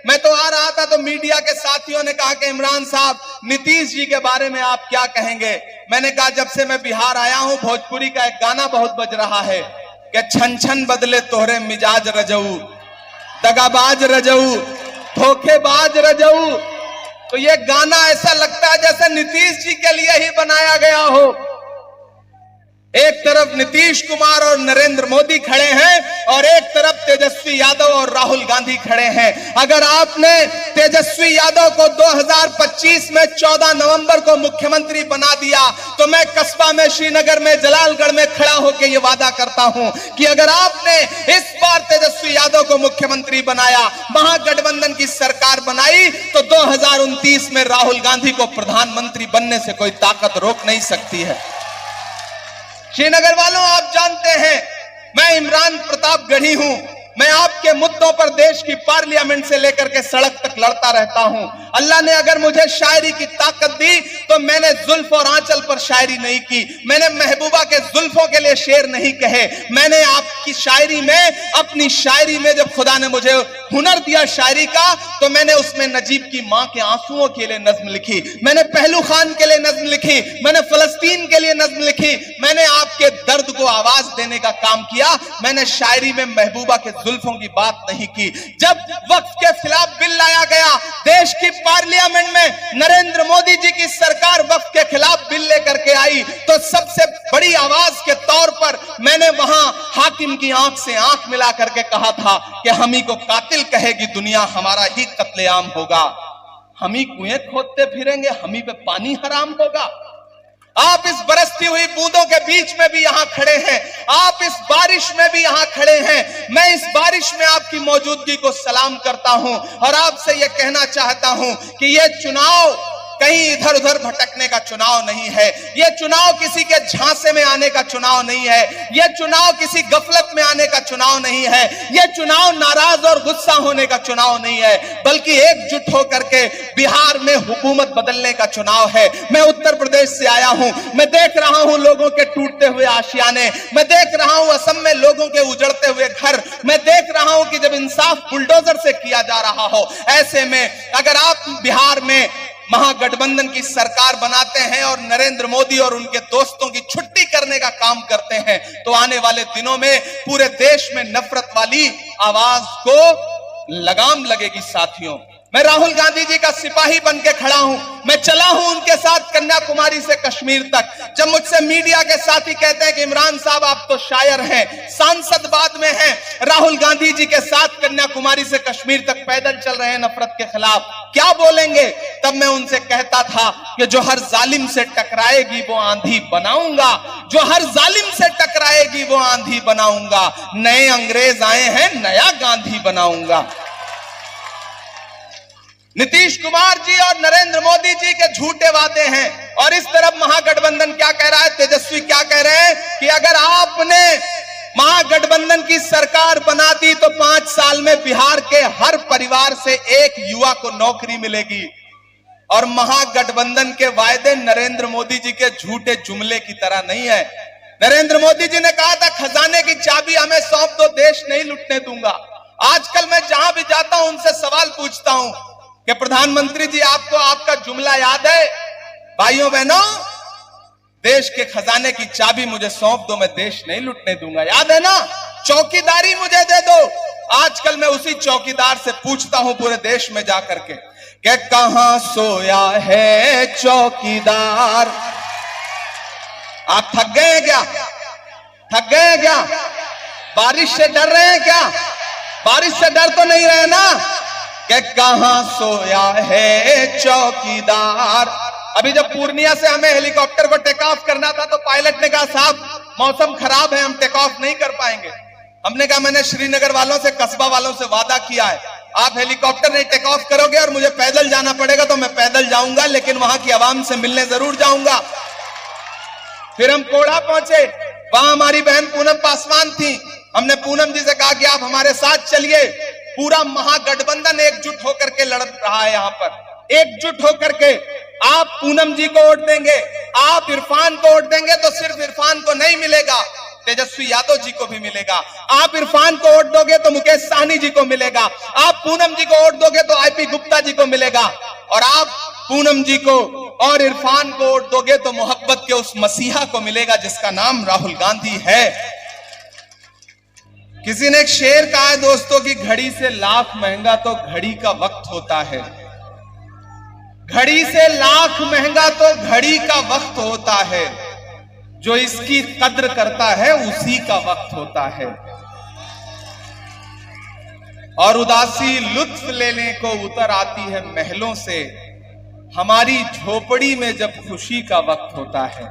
मैं तो आ रहा था तो मीडिया के साथियों ने कहा कि इमरान साहब नीतीश जी के बारे में आप क्या कहेंगे। मैंने कहा जब से मैं बिहार आया हूं भोजपुरी का एक गाना बहुत बज रहा है कि छन छन बदले तोहरे मिजाज रजऊ, दगाबाज रजऊ, धोखेबाज रजऊ। तो ये गाना ऐसा लगता है जैसे नीतीश जी के लिए ही बनाया गया हो। एक तरफ नीतीश कुमार और नरेंद्र मोदी खड़े हैं और एक तरफ तेजस्वी यादव और राहुल गांधी खड़े हैं। अगर आपने तेजस्वी यादव को 2025 में 14 नवंबर को मुख्यमंत्री बना दिया तो मैं कस्बा में, श्रीनगर में, जलालगढ़ में खड़ा होकर यह वादा करता हूं कि अगर आपने इस बार तेजस्वी यादव को मुख्यमंत्री बनाया, महागठबंधन की सरकार बनाई, तो 2029 में राहुल गांधी को प्रधानमंत्री बनने से कोई ताकत रोक नहीं सकती है। श्रीनगर वालों, आप जानते हैं मैं इमरान प्रतापगढ़ी हूं। मैं आपके मुद्दों पर देश की पार्लियामेंट से लेकर के सड़क तक लड़ता रहता हूं। अल्लाह ने अगर मुझे शायरी की ताकत दी तो मैंने जुल्फ और आंचल पर शायरी नहीं की, मैंने महबूबा के जुल्फों के लिए शेर नहीं कहे। मैंने आपकी शायरी में, अपनी शायरी में जब खुदा ने मुझे हुनर दिया शायरी का, तो मैंने उसमें नजीब की मां के आंसुओं के लिए नज्म लिखी, मैंने पहलू खान के लिए नज्म लिखी, मैंने फलस्तीन के लिए नज्म लिखी, मैंने आपके दर्द को आवाज देने का काम किया। मैंने शायरी में महबूबा के जुल्फों की बात नहीं की। जब वक्फ के खिलाफ बिल लाया गया देश की पार्लियामेंट में, नरेंद्र मोदी जी की सरकार वक्फ के खिलाफ बिल लेकर के आई, तो सबसे बड़ी आवाज के तौर पर मैंने वहां हाकिम की आंख से आंख मिला करके कहा था कि हम ही को कातिल कहेगी दुनिया, हमारा ही कत्लेआम होगा। हम ही कुएं खोदते फिरेंगे, हम ही पे पानी हराम होगा। आप इस बरसती हुई बूंदों के बीच में भी यहां खड़े हैं, आप इस बारिश में भी यहां खड़े हैं। मैं इस बारिश में आपकी मौजूदगी को सलाम करता हूं और आपसे यह कहना चाहता हूं कि यह चुनाव कहीं इधर उधर भटकने का चुनाव नहीं है, यह चुनाव किसी के झांसे में आने का चुनाव नहीं है, यह चुनाव किसी गफलत में आने का चुनाव नहीं है, यह चुनाव नाराज और गुस्सा होने का चुनाव नहीं है, बल्कि एकजुट होकर के बिहार में हुकूमत बदलने का चुनाव है। मैं उत्तर प्रदेश से आया हूं, मैं देख रहा हूं लोगों के टूटते हुए आशियाने, मैं देख रहा हूं असम में लोगों के उजड़ते हुए घर, मैं देख रहा हूं कि जब इंसाफ बुलडोजर से किया जा रहा हो, ऐसे में अगर आप बिहार में महागठबंधन की सरकार बनाते हैं और नरेंद्र मोदी और उनके दोस्तों की छुट्टी करने का काम करते हैं, तो आने वाले दिनों में पूरे देश में नफरत वाली आवाज को लगाम लगेगी। साथियों, मैं राहुल गांधी जी का सिपाही बन के खड़ा हूं, मैं चला हूं उनके साथ कन्याकुमारी से कश्मीर तक। जब मुझसे मीडिया के साथी कहते हैं कि इमरान साहब आप तो शायर हैं, सांसद बाद में हैं, राहुल गांधी जी के साथ कन्याकुमारी से कश्मीर तक पैदल चल रहे हैं नफरत के खिलाफ, क्या बोलेंगे? तब मैं उनसे कहता था कि जो हर जालिम से टकराएगी वो आंधी बनाऊंगा, जो हर जालिम से टकराएगी वो आंधी बनाऊंगा। नए अंग्रेज आए हैं, नया गांधी बनाऊंगा। नीतीश कुमार जी और नरेंद्र मोदी जी के झूठे वादे हैं और इस तरफ महागठबंधन क्या कह रहा है, तेजस्वी क्या कह रहे हैं कि अगर आपने महागठबंधन की सरकार बना दी तो 5 साल में बिहार के हर परिवार से एक युवा को नौकरी मिलेगी। और महागठबंधन के वायदे नरेंद्र मोदी जी के झूठे जुमले की तरह नहीं है। नरेंद्र मोदी जी ने कहा था खजाने की चाबी हमें सौंप दो, देश नहीं लुटने दूंगा। आजकल मैं जहां भी जाता हूं उनसे सवाल पूछता हूं कि प्रधानमंत्री जी आपको आपका जुमला याद है? भाइयों बहनों, देश के खजाने की चाबी मुझे सौंप दो, मैं देश नहीं लुटने दूंगा। याद है ना? चौकीदारी मुझे दे दो। आजकल मैं उसी चौकीदार से पूछता हूं पूरे देश में जाकर के कि कहां सोया है चौकीदार? आप थक गए हैं क्या? थक गए हैं क्या? बारिश से डर रहे हैं क्या? बारिश से डर तो नहीं रहे ना? कि कहां सोया है चौकीदार? अभी जब पूर्णिया से हमें हेलीकॉप्टर को टेक ऑफ करना था तो पायलट ने कहा साहब मौसम खराब है, हम टेक ऑफ नहीं कर पाएंगे। हमने कहा मैंने श्रीनगर वालों से, कस्बा वालों से वादा किया है, आप हेलीकॉप्टर नहीं टेक ऑफ करोगे और मुझे पैदल जाना पड़ेगा तो मैं पैदल जाऊंगा, लेकिन वहां की आवाम से मिलने जरूर जाऊंगा। फिर हम कोढ़ा पहुंचे, वहां हमारी बहन पूनम पासवान थी। हमने पूनम जी से कहा कि आप हमारे साथ चलिए। पूरा महागठबंधन एकजुट होकर के लड़ रहा है यहां पर, एकजुट होकर के। आप पूनम जी को वोट देंगे, आप इरफान को वोट देंगे तो सिर्फ इरफान को नहीं मिलेगा, तेजस्वी यादव जी को भी मिलेगा। आप इरफान को वोट दोगे तो मुकेश सहनी जी को मिलेगा। आप पूनम जी को वोट दोगे तो आईपी गुप्ता जी को मिलेगा। और आप पूनम जी को और इरफान को वोट दोगे तो मोहब्बत के उस मसीहा को मिलेगा जिसका नाम राहुल गांधी है। किसी ने एक शेर कहा है दोस्तों कि घड़ी से लाख महंगा तो घड़ी का वक्त होता है। घड़ी से लाख महंगा तो घड़ी का वक्त होता है, जो इसकी कद्र करता है उसी का वक्त होता है। और उदासी लुत्फ लेने को उतर आती है महलों से, हमारी झोपड़ी में जब खुशी का वक्त होता है।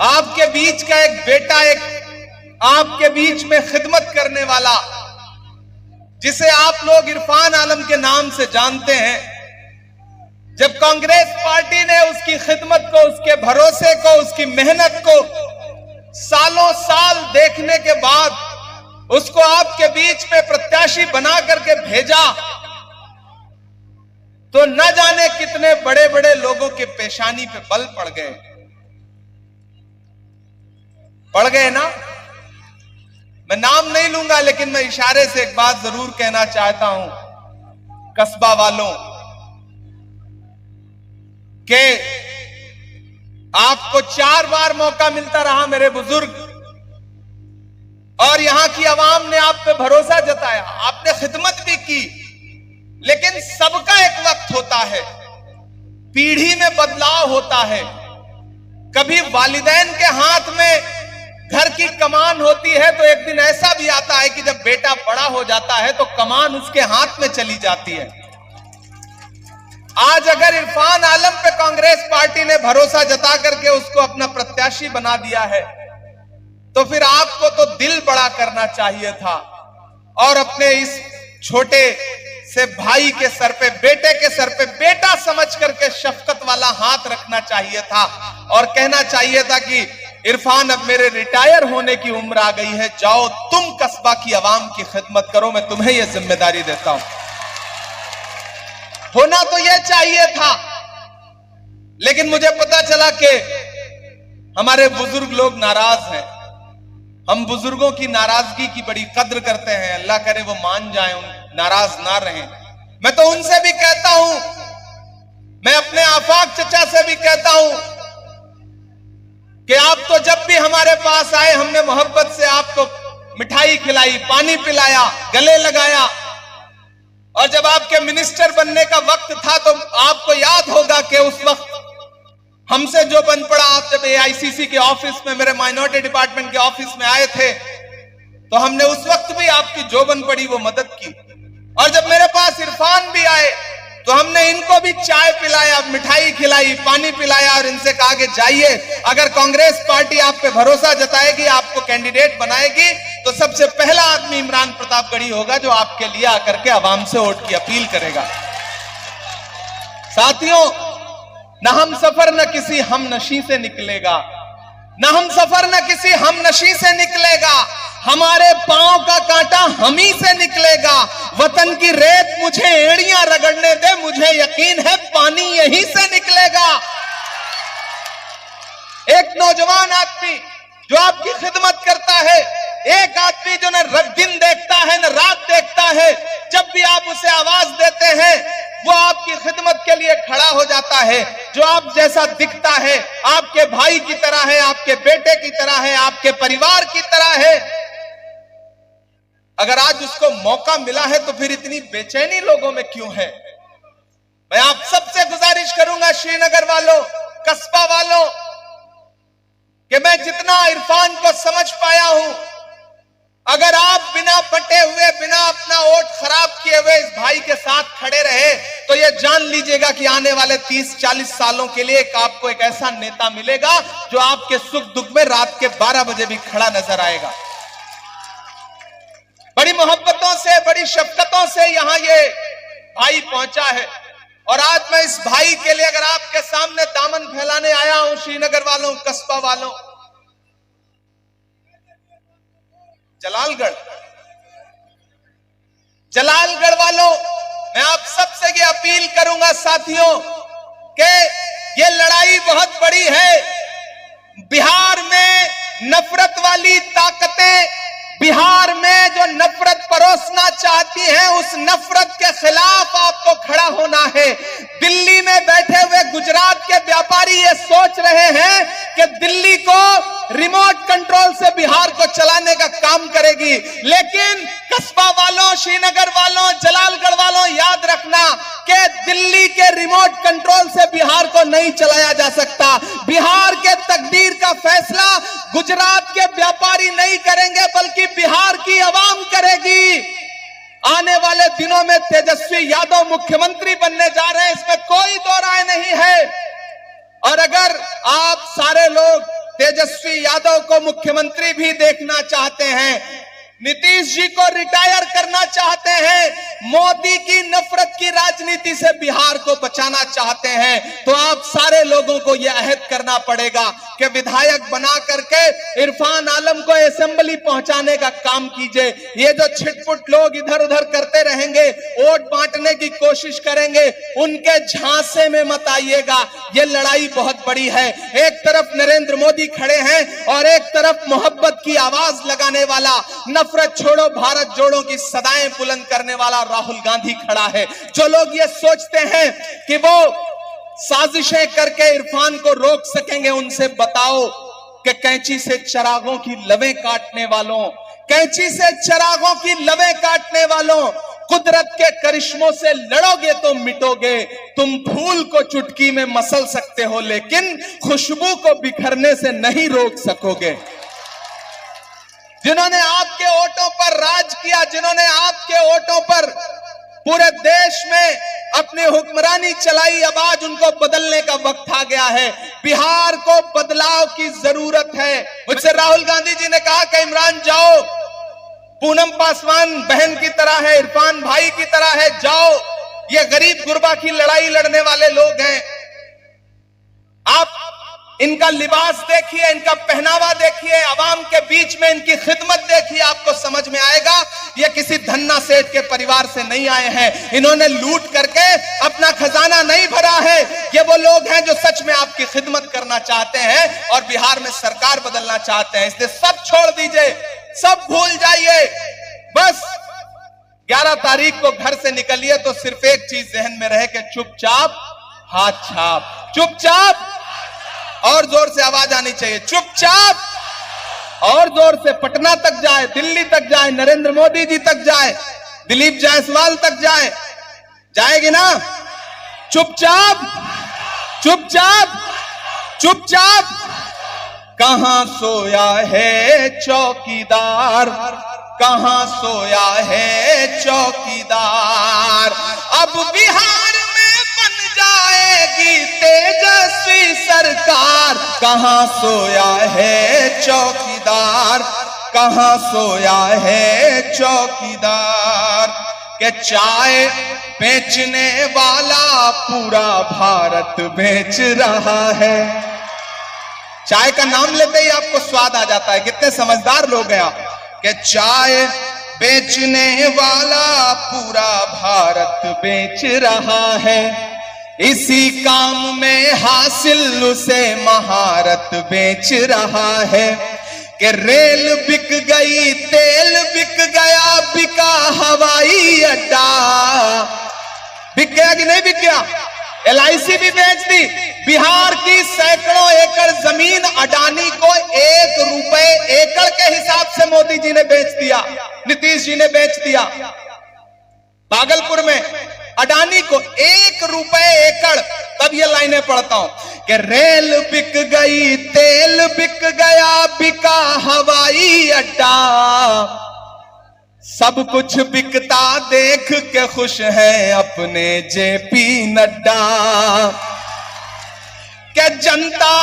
आपके बीच का एक बेटा, एक आपके बीच में खिदमत करने वाला, जिसे आप लोग इरफान आलम के नाम से जानते हैं, जब कांग्रेस पार्टी ने उसकी खिदमत को, उसके भरोसे को, उसकी मेहनत को सालों साल देखने के बाद उसको आपके बीच में प्रत्याशी बना करके भेजा, तो न जाने कितने बड़े बड़े लोगों के पेशानी पे बल पड़ गए ना। मैं नाम नहीं लूंगा, लेकिन मैं इशारे से एक बात जरूर कहना चाहता हूं कस्बा वालों के, आपको 4 बार मौका मिलता रहा मेरे बुजुर्ग, और यहां की आवाम ने आप पे भरोसा जताया, आपने खिदमत भी की, लेकिन सबका एक वक्त होता है, पीढ़ी में बदलाव होता है। कभी वालिदैन के हाथ में घर की कमान होती है, तो एक दिन ऐसा भी आता है कि जब बेटा बड़ा हो जाता है तो कमान उसके हाथ में चली जाती है। आज अगर इरफान आलम पे कांग्रेस पार्टी ने भरोसा जता करके उसको अपना प्रत्याशी बना दिया है, तो फिर आपको तो दिल बड़ा करना चाहिए था और अपने इस छोटे से भाई के सर पे, बेटे के सर पे बेटा समझ करके शफकत वाला हाथ रखना चाहिए था और कहना चाहिए था कि इरफान, अब मेरे रिटायर होने की उम्र आ गई है, जाओ तुम कस्बा की आवाम की खिदमत करो, मैं तुम्हें यह जिम्मेदारी देता हूं। होना तो यह चाहिए था, लेकिन मुझे पता चला कि हमारे बुजुर्ग लोग नाराज हैं। हम बुजुर्गों की नाराजगी की बड़ी कद्र करते हैं, अल्लाह करे वो मान जाएं, नाराज ना रहें। मैं तो उनसे भी कहता हूं, मैं अपने आफाक चचा से भी कहता हूं कि आप तो जब भी हमारे पास आए, हमने मोहब्बत से आपको मिठाई खिलाई, पानी पिलाया, गले लगाया, और जब आपके मिनिस्टर बनने का वक्त था तो आपको याद होगा कि उस वक्त हमसे जो बन पड़ा, आप जब एआईसीसी के ऑफिस में, मेरे माइनॉरिटी डिपार्टमेंट के ऑफिस में आए थे, तो हमने उस वक्त भी आपकी जो बन पड़ी वो मदद की। और जब मेरे पास इरफान भी आए तो हमने इनको भी चाय पिलाया, मिठाई खिलाई, पानी पिलाया और इनसे कहा कि जाइए, अगर कांग्रेस पार्टी आप पे भरोसा जताएगी, आपको कैंडिडेट बनाएगी, तो सबसे पहला आदमी इमरान प्रतापगढ़ी होगा जो आपके लिए आकर के आवाम से वोट की अपील करेगा। साथियों, न हम सफर न किसी हम नशी से निकलेगा, न हम सफर न किसी हम नशी से निकलेगा, हमारे पांव का कांटा हम ही से निकलेगा। वतन की रेत मुझे एड़ियां रगड़ने दे, मुझे यकीन है पानी यहीं से निकलेगा। एक नौजवान आदमी जो आपकी खिदमत करता है, एक आदमी जो न दिन देखता है न रात देखता है, जब भी आप उसे आवाज देते हैं वो आपकी खिदमत के लिए खड़ा हो जाता है, जो आप जैसा दिखता है, आपके भाई की तरह है, आपके बेटे की तरह है, आपके परिवार की तरह है। अगर आज उसको मौका मिला है तो फिर इतनी बेचैनी लोगों में क्यों है? मैं आप सबसे गुजारिश करूंगा, श्रीनगर वालों, कस्बा वालों, कि मैं जितना इरफान को समझ पाया हूं, अगर आप बिना बटे हुए, बिना अपना वोट खराब किए हुए इस भाई के साथ खड़े रहे, तो ये जान लीजिएगा कि आने वाले 30-40 सालों के लिए आपको एक ऐसा नेता मिलेगा जो आपके सुख दुख में रात के 12 बजे भी खड़ा नजर आएगा। बड़ी मोहब्बतों से, बड़ी शफकतों से यहां ये भाई पहुंचा है, और आज मैं इस भाई के लिए अगर आपके सामने दामन फैलाने आया हूं, श्रीनगर वालों, कस्बा वालों, जलालगढ़ वालों, मैं आप सबसे ये अपील करूंगा साथियों कि ये लड़ाई बहुत बड़ी है। बिहार में नफरत वाली ताकतें बिहार में जो नफरत परोसना चाहती हैं, उस नफरत के खिलाफ आपको खड़ा होना है। दिल्ली में बैठे हुए गुजरात के व्यापारी ये सोच रहे हैं कि दिल्ली को रिमोट कंट्रोल से बिहार को चलाने का काम करेगी, लेकिन कस्बा वालों, श्रीनगर वालों, जलालगढ़ वालों, याद रखना कि दिल्ली के रिमोट कंट्रोल से बिहार को नहीं चलाया जा सकता। बिहार के तकदीर का फैसला गुजरात के व्यापारी नहीं करेंगे, बल्कि बिहार की आवाम करेगी। आने वाले दिनों में तेजस्वी यादव मुख्यमंत्री बनने जा रहे हैं, इसमें कोई दो राय नहीं है। और अगर आप सारे लोग तेजस्वी यादव को मुख्यमंत्री भी देखना चाहते हैं, नीतीश जी को रिटायर करना चाहते हैं, मोदी की नफरत की राजनीति से बिहार को बचाना चाहते हैं, तो आप सारे लोगों को यह अहद करना पड़ेगा कि विधायक बना करके इरफान आलम को असेंबली पहुंचाने का काम कीजिए। ये जो छिटपुट लोग इधर उधर करते रहेंगे, वोट बांटने की कोशिश करेंगे, उनके झांसे में मत आइएगा। ये लड़ाई बहुत बड़ी है। एक तरफ नरेंद्र मोदी खड़े हैं और एक तरफ मोहब्बत की आवाज लगाने वाला, नफरत छोड़ो भारत जोड़ो की सदाएं बुलंद करने वाला राहुल गांधी खड़ा है। जो लोग ये सोचते हैं कि वो साजिशें करके इरफान को रोक सकेंगे, उनसे बताओ कि कैंची से चिरागों की लवें काटने वालों, कैंची से चिरागों की लवें काटने वालों, कुदरत के करिश्मों से लड़ोगे तो मिटोगे। तुम फूल को चुटकी में मसल सकते हो, लेकिन खुशबू को बिखरने से नहीं रोक सकोगे। जिन्होंने आपके वोटों पर राज किया, जिन्होंने आपके वोटों पर पूरे देश में अपनी हुक्मरानी चलाई, अब आज उनको बदलने का वक्त आ गया है। बिहार को बदलाव की जरूरत है। मुझसे राहुल गांधी जी ने कहा कि इमरान जाओ, पूनम पासवान बहन की तरह है, इरफान भाई की तरह है, जाओ, ये गरीब गुरबा की लड़ाई लड़ने वाले लोग हैं। आप इनका लिबास देखिए, इनका पहनावा देखिए, आवाम के बीच में इनकी खिदमत देखिए, आपको समझ में आएगा ये किसी धन्ना सेठ के परिवार से नहीं आए हैं। इन्होंने लूट करके अपना खजाना नहीं भरा है। ये वो लोग हैं जो सच में आपकी खिदमत करना चाहते हैं और बिहार में सरकार बदलना चाहते हैं। इसलिए सब छोड़ दीजिए, सब भूल जाइए। बस 11 तारीख को घर से निकलिए तो सिर्फ एक चीज जहन में रहे कि चुपचाप हाथ छाप, चुपचाप, और जोर से आवाज आनी चाहिए, चुपचाप, और जोर से पटना तक जाए, दिल्ली तक जाए, नरेंद्र मोदी जी तक जाए, दिलीप जायसवाल तक जाए, जाएगी ना? चुपचाप, चुपचाप, चुपचाप। कहां सोया है चौकीदार, कहां सोया है चौकीदार। अब बिहार में बन जाएगी तेजस्वी सरकार। कहां सोया है चौकीदार, कहां सोया है चौकीदार। के चाय बेचने वाला पूरा भारत बेच रहा है। चाय का नाम लेते ही आपको स्वाद आ जाता है, कितने समझदार लोग हैं आप। कि चाय बेचने वाला पूरा भारत बेच रहा है, इसी काम में हासिल उसे महारत बेच रहा है। कि रेल बिक गई, तेल बिक गया, बिका हवाई अड्डा। बिक गया कि नहीं बिक गया? LIC भी बेच दी। बिहार की सैकड़ों एकड़ जमीन अडानी को 1 रुपए एकड़ के हिसाब से मोदी जी ने बेच दिया, नीतीश जी ने बेच दिया। भागलपुर में अडानी को 1 रुपए एकड़। तब ये लाइनें पढ़ता हूं कि रेल बिक गई, तेल बिक गया, बिका हवाई अड्डा। सब कुछ बिकता देख के खुश है अपने JP नड्डा। क्या जनता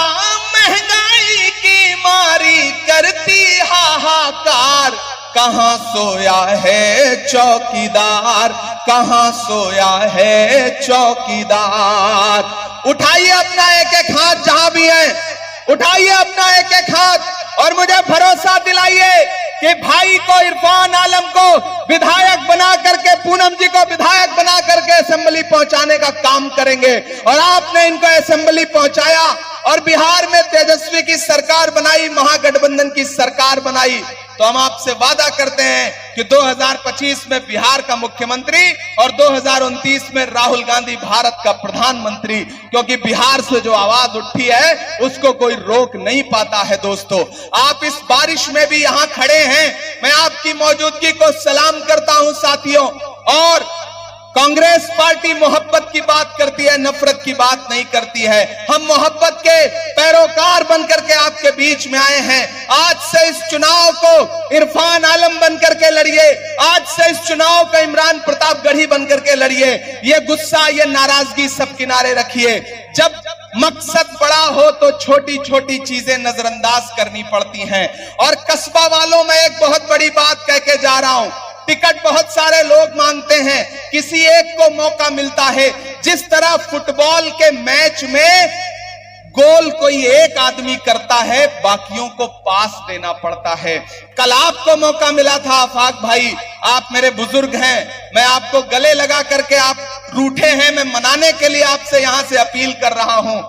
महंगाई की मारी करती हाहाकार। कहां सोया है चौकीदार, कहां सोया है चौकीदार। उठाइए अपना एक एक हाथ, जहां भी है उठाइए अपना एक एक हाथ और मुझे भरोसा दिलाइए कि भाई को, इरफान आलम को विधायक बना करके, पूनम जी को विधायक बना करके असेंबली पहुंचाने का काम करेंगे। और आपने इनको असेंबली पहुंचाया, और बिहार में तेजस्वी की सरकार बनाई, महागठबंधन की सरकार बनाई, तो हम आपसे वादा करते हैं कि 2025 में बिहार का मुख्यमंत्री और 2029 में राहुल गांधी भारत का प्रधानमंत्री, क्योंकि बिहार से जो आवाज उठी है उसको कोई रोक नहीं पाता है। दोस्तों, आप इस बारिश में भी यहां खड़े हैं, मैं आपकी मौजूदगी को सलाम करता हूं साथियों। और कांग्रेस पार्टी मोहब्बत की बात करती है, नफरत की बात नहीं करती है। हम मोहब्बत के पैरोकार बनकर के आपके बीच में आए हैं। आज से इस चुनाव को इरफान आलम बनकर के लड़िए, आज से इस चुनाव को इमरान प्रतापगढ़ी बनकर के लड़िए। ये गुस्सा, ये नाराजगी सब किनारे रखिए। जब मकसद बड़ा हो तो छोटी छोटी चीजें नजरअंदाज करनी पड़ती हैं। और कस्बा वालों में एक बहुत बड़ी बात कह के जा रहा हूं, टिकट बहुत सारे लोग मांगते हैं, किसी एक को मौका मिलता है। जिस तरह फुटबॉल के मैच में गोल कोई एक आदमी करता है, बाकियों को पास देना पड़ता है। कल आपको मौका मिला था आफाक भाई, आप मेरे बुजुर्ग हैं, मैं आपको गले लगा करके, आप रूठे हैं, मैं मनाने के लिए आपसे यहां से अपील कर रहा हूं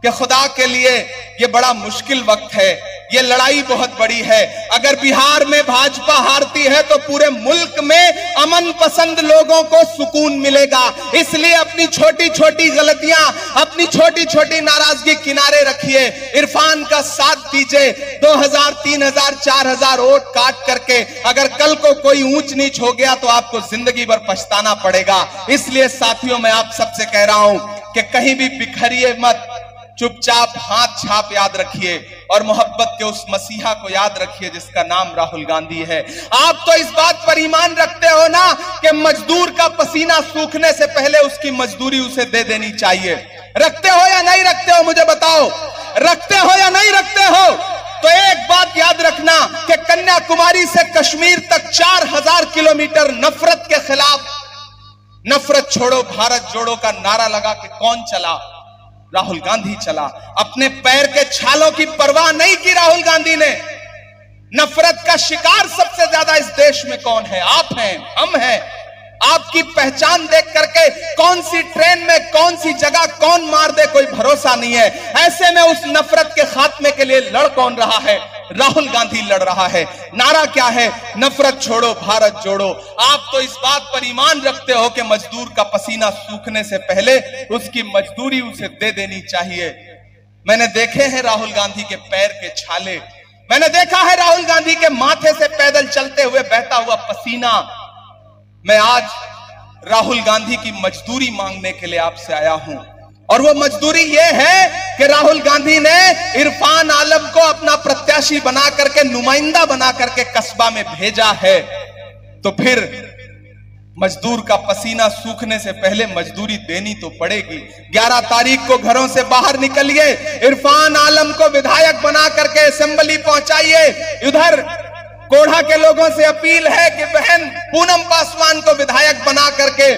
कि खुदा के लिए ये बड़ा मुश्किल वक्त है, ये लड़ाई बहुत बड़ी है। अगर बिहार में भाजपा हारती है तो पूरे मुल्क में अमन पसंद लोगों को सुकून मिलेगा। इसलिए अपनी छोटी छोटी गलतियां, अपनी छोटी छोटी नाराजगी किनारे रखिए, इरफान का साथ दीजिए। 2000, 3000, 4000 वोट काट करके अगर कल को कोई ऊंच नीच हो गया तो आपको जिंदगी भर पछताना पड़ेगा। इसलिए साथियों, मैं आप सबसे कह रहा हूं कि कहीं भी बिखरिए मत, चुपचाप हाथ छाप याद रखिए और मोहब्बत के उस मसीहा को याद रखिए जिसका नाम राहुल गांधी है। आप तो इस बात पर ईमान रखते हो ना कि मजदूर का पसीना सूखने से पहले उसकी मजदूरी उसे दे देनी चाहिए। रखते हो या नहीं रखते हो, मुझे बताओ, रखते हो या नहीं रखते हो? तो एक बात याद रखना कि कन्याकुमारी से कश्मीर तक 4000 किलोमीटर नफरत के खिलाफ, नफरत छोड़ो भारत जोड़ो का नारा लगा के कौन चला? राहुल गांधी चला। अपने पैर के छालों की परवाह नहीं की राहुल गांधी ने। नफरत का शिकार सबसे ज्यादा इस देश में कौन है? आप हैं, हम हैं। आपकी पहचान देख करके कौन सी ट्रेन में, कौन सी जगह कौन मार दे, कोई भरोसा नहीं है। ऐसे में उस नफरत के खात्मे के लिए लड़ कौन रहा है? राहुल गांधी लड़ रहा है। नारा क्या है? नफरत छोड़ो भारत जोड़ो। आप तो इस बात पर ईमान रखते हो कि मजदूर का पसीना सूखने से पहले उसकी मजदूरी उसे दे देनी चाहिए। मैंने देखे हैं राहुल गांधी के पैर के छाले, मैंने देखा है राहुल गांधी के माथे से पैदल चलते हुए बहता हुआ पसीना। मैं आज राहुल गांधी की मजदूरी मांगने के लिए आपसे आया हूं, और वो मजदूरी ये है कि राहुल गांधी ने इरफान आलम को अपना प्रत्याशी बना करके, नुमाइंदा बना करके कस्बा में भेजा है। तो फिर मजदूर का पसीना सूखने से पहले मजदूरी देनी तो पड़ेगी। 11 तारीख को घरों से बाहर निकलिए, इरफान आलम को विधायक बना करके असेंबली पहुंचाइए। इधर कोढ़ा के लोगों से अपील है कि बहन पूनम पासवान को विधायक बना करके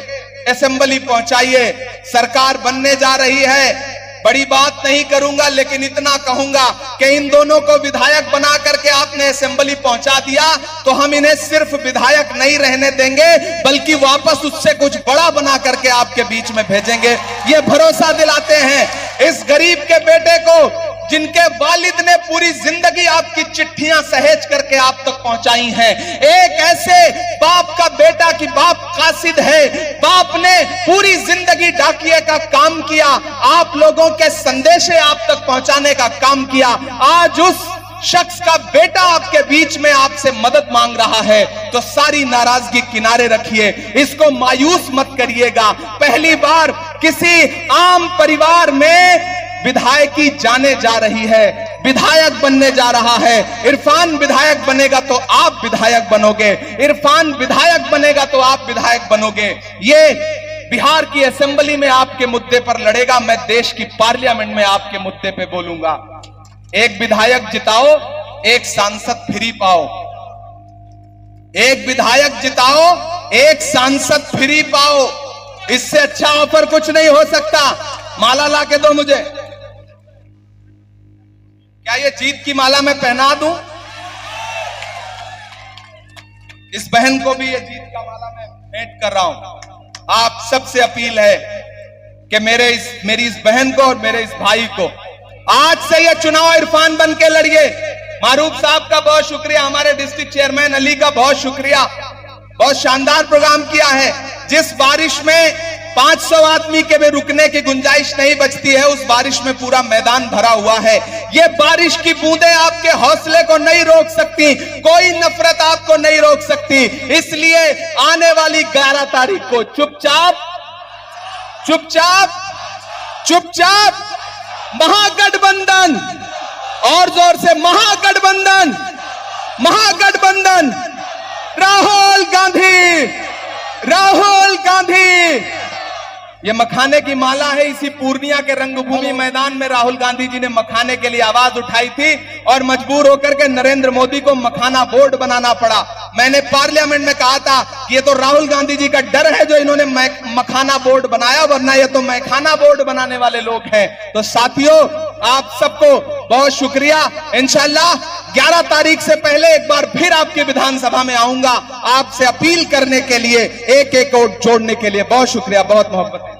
असेंबली पहुंचाइए। सरकार बनने जा रही है, बड़ी बात नहीं करूंगा, लेकिन इतना कहूंगा कि इन दोनों को विधायक बना करके आपने असेंबली पहुंचा दिया तो हम इन्हें सिर्फ विधायक नहीं रहने देंगे, बल्कि वापस उससे कुछ बड़ा बना करके आपके बीच में भेजेंगे। ये भरोसा दिलाते हैं इस गरीब के बेटे को, जिनके वालिद ने पूरी जिंदगी आपकी चिट्ठियां सहेज करके आप तक पहुंचाई हैं। एक ऐसे बाप का बेटा कि बाप कासिद है, बाप ने पूरी जिंदगी डाकिए का काम किया, आप लोगों के संदेशे आप तक पहुंचाने का काम किया। आज उस शख्स का बेटा आपके बीच में आपसे मदद मांग रहा है, तो सारी नाराजगी किनारे रखिए, इसको मायूस मत करिएगा। पहली बार किसी आम परिवार में विधायकी जाने जा रही है, विधायक बनने जा रहा है। इरफान विधायक बनेगा तो आप विधायक बनोगे, इरफान विधायक बनेगा तो आप विधायक बनोगे। ये बिहार की असेंबली में आपके मुद्दे पर लड़ेगा, मैं देश की पार्लियामेंट में आपके मुद्दे पे बोलूंगा। एक विधायक जिताओ, एक सांसद फ्री पाओ। एक विधायक जिताओ, एक सांसद फ्री पाओ। इससे अच्छा ऑफर कुछ नहीं हो सकता। माला ला के दो मुझे। क्या ये जीत की माला मैं पहना दूं? इस बहन को भी ये जीत का माला मैं भेंट कर रहा हूं। आप सबसे अपील है कि मेरी इस बहन को और मेरे इस भाई को आज से ये चुनाव इरफान बन के लड़िए। मारूफ साहब का बहुत शुक्रिया, हमारे डिस्ट्रिक्ट चेयरमैन अली का बहुत शुक्रिया, बहुत शानदार प्रोग्राम किया है। जिस बारिश में 500 आदमी के भी रुकने की गुंजाइश नहीं बचती है, उस बारिश में पूरा मैदान भरा हुआ है। ये बारिश की बूंदें आपके हौसले को नहीं रोक सकती, कोई नफरत आपको नहीं रोक सकती। इसलिए आने वाली 11 तारीख को चुपचाप चुपचाप चुपचाप महागठबंधन, और जोर से महागठबंधन, महागठबंधन, राहुल गांधी, राहुल गांधी। ये मखाने की माला है। इसी पूर्णिया के रंगभूमि मैदान में राहुल गांधी जी ने मखाने के लिए आवाज उठाई थी और मजबूर होकर के नरेंद्र मोदी को मखाना बोर्ड बनाना पड़ा। मैंने पार्लियामेंट में कहा था कि ये तो राहुल गांधी जी का डर है जो इन्होंने मखाना बोर्ड बनाया, वरना ये तो मैखाना बोर्ड बनाने वाले लोग हैं। तो साथियों, आप सबको बहुत शुक्रिया। इंशाल्लाह 11 तारीख से पहले एक बार फिर आपकी विधानसभा में आऊंगा आपसे अपील करने के लिए, एक एक वोट जोड़ने के लिए। बहुत शुक्रिया, बहुत मोहब्बत।